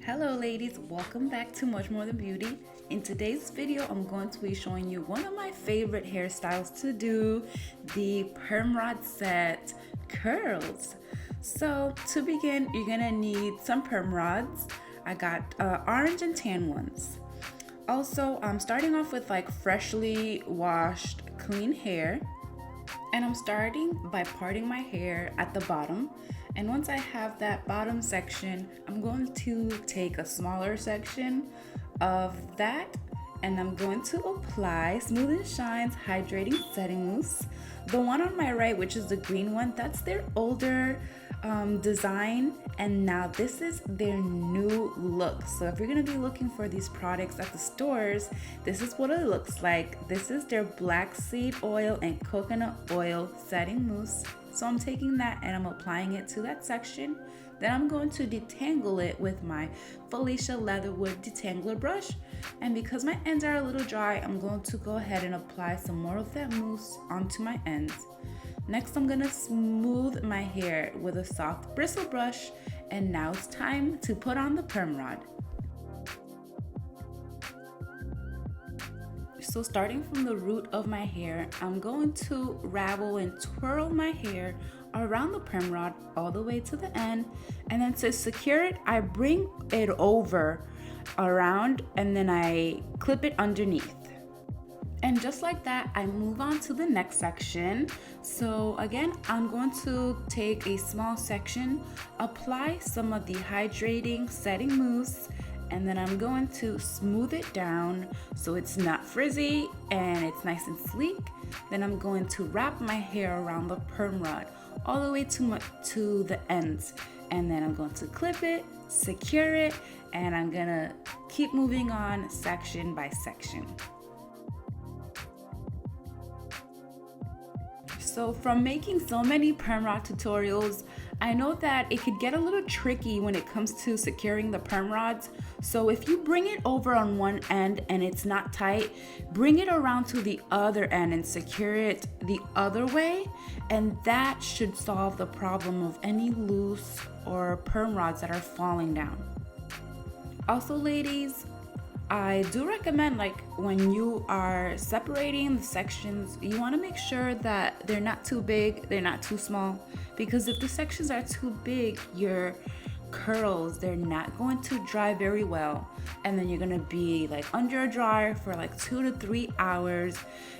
Hello ladies, welcome back to Much More Than Beauty. In today's video, I'm going to be showing you one of my favorite hairstyles to do, the perm rod set curls. So to begin, you're gonna need some perm rods. I got orange and tan ones. Also, I'm starting off with like freshly washed, clean hair. And I'm starting by parting my hair at the bottom. And once I have that bottom section, I'm going to take a smaller section of that and I'm going to apply Smooth and Shine's Hydrating Setting Mousse. The one on my right, which is the green one, that's their older design, and now this is their new look. So if you're gonna be looking for these products at the stores, this is what it looks like. This is their black seed oil and coconut oil setting mousse. So I'm taking that and I'm applying it to that section. Then I'm going to detangle it with my Felicia Leatherwood detangler brush. And because my ends are a little dry, I'm going to go ahead and apply some more of that mousse onto my ends. Next, I'm gonna smooth my hair with a soft bristle brush, and now it's time to put on the perm rod. So starting from the root of my hair, I'm going to ravel and twirl my hair around the perm rod all the way to the end, and then to secure it, I bring it over around and then I clip it underneath. And just like that, I move on to the next section. So again, I'm going to take a small section, apply some of the hydrating setting mousse, and then I'm going to smooth it down so it's not frizzy and it's nice and sleek. Then I'm going to wrap my hair around the perm rod all the way to the ends. And then I'm going to clip it, secure it, and I'm gonna keep moving on section by section. So from making so many perm rod tutorials, I know that it could get a little tricky when it comes to securing the perm rods. So if you bring it over on one end and it's not tight, bring it around to the other end and secure it the other way. And that should solve the problem of any loose or perm rods that are falling down. Also ladies, I do recommend, like, when you are separating the sections, you want to make sure that they're not too big, they're not too small, because if the sections are too big, your curls, they're not going to dry very well, and then you're going to be like under a dryer for like 2 to 3 hours,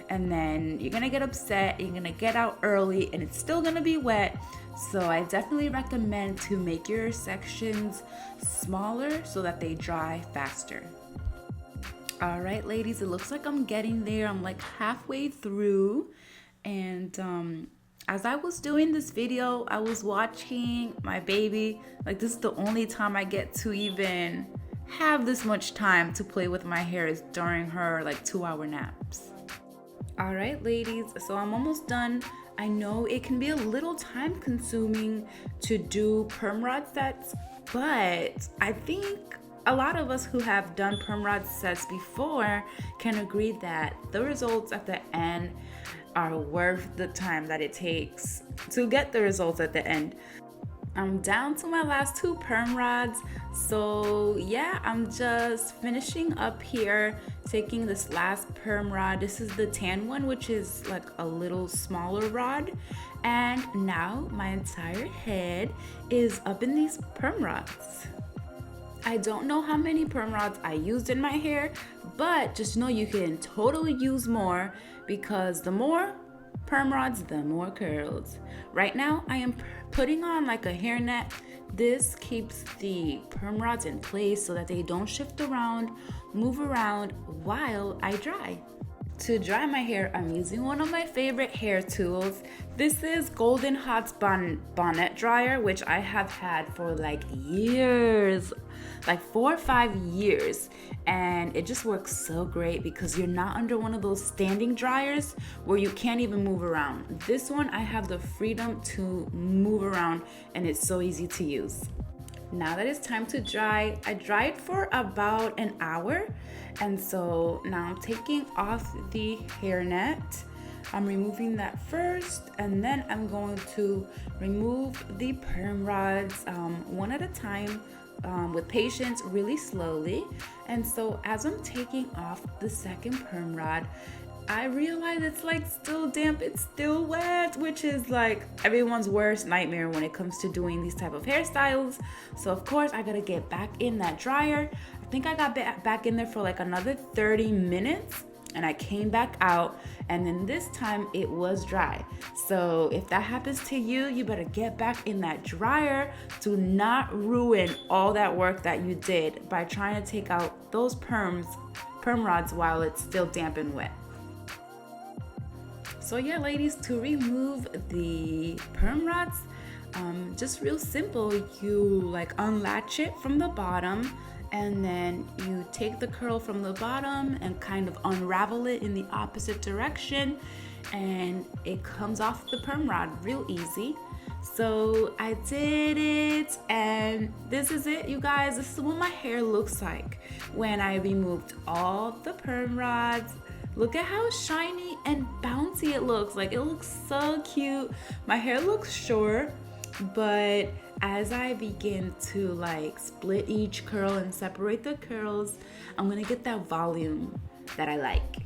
and then you're going to get upset, you're going to get out early, and it's still going to be wet. So I definitely recommend to make your sections smaller so that they dry faster. All right, ladies, it looks like I'm getting there. I'm like halfway through, and as I was doing this video, I was watching my baby. Like, this is the only time I get to even have this much time to play with my hair is during her like 2-hour naps. All right, ladies, so I'm almost done. I know it can be a little time consuming to do perm rod sets, but I think a lot of us who have done perm rod sets before can agree that the results at the end are worth the time that it takes to get the results at the end. I'm down to my last 2 perm rods, so yeah, I'm just finishing up here, taking this last perm rod. This is the tan one, which is like a little smaller rod, and now my entire head is up in these perm rods. I don't know how many perm rods I used in my hair, but just know you can totally use more, because the more perm rods, the more curls. Right now, I am putting on like a hairnet. This keeps the perm rods in place so that they don't shift around, move around while I dry. To dry my hair, I'm using one of my favorite hair tools. This is Golden Hot's bonnet dryer, which I have had for like years, like 4 or 5 years, and it just works so great because you're not under one of those standing dryers where you can't even move around. This one, I have the freedom to move around, and it's so easy to use. Now that it's time to dry, I dry it for about an hour, and so now I'm taking off the hairnet. I'm removing that first, and then I'm going to remove the perm rods one at a time with patience, really slowly. And so as I'm taking off the second perm rod, I realize it's like still damp, it's still wet, which is like everyone's worst nightmare when it comes to doing these type of hairstyles. So of course I gotta get back in that dryer. I think I got back in there for like another 30 minutes, and I came back out, and then this time it was dry. So if that happens to you, you better get back in that dryer to not ruin all that work that you did by trying to take out those perm rods while it's still damp and wet. So yeah, ladies, to remove the perm rods, just real simple. You like unlatch it from the bottom, and then you take the curl from the bottom and kind of unravel it in the opposite direction, and it comes off the perm rod real easy. So I did it, and this is it, you guys. This is what my hair looks like when I removed all the perm rods. Look at how shiny and bouncy it looks. Like, it looks so cute. My hair looks short, but as I begin to like split each curl and separate the curls, I'm gonna get that volume that I like.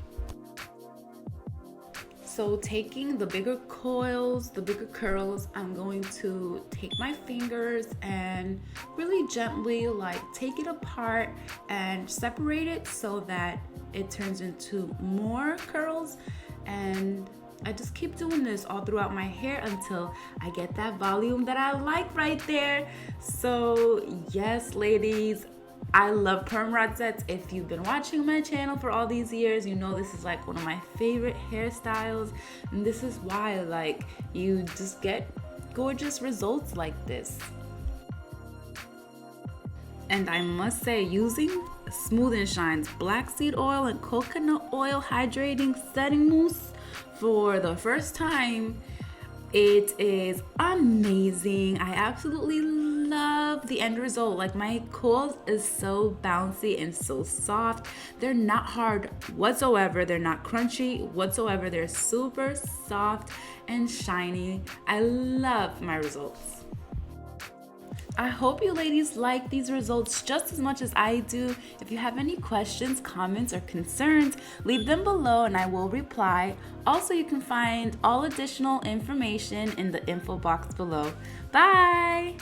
So taking the bigger coils, the bigger curls, I'm going to take my fingers and really gently like take it apart and separate it so that it turns into more curls. And I just keep doing this all throughout my hair until I get that volume that I like right there. So yes, ladies, I love perm rod sets. If you've been watching my channel for all these years, you know this is like one of my favorite hairstyles, and this is why like you just get gorgeous results like this. And I must say, using Smooth & Shine's black seed oil and coconut oil hydrating setting mousse for the first time, it is amazing. I absolutely love the end result. Like, my coils is so bouncy and so soft. They're not hard whatsoever. They're not crunchy whatsoever. They're super soft and shiny. I love my results. I hope you ladies like these results just as much as I do. If you have any questions, comments, or concerns, leave them below and I will reply. Also, you can find all additional information in the info box below. Bye!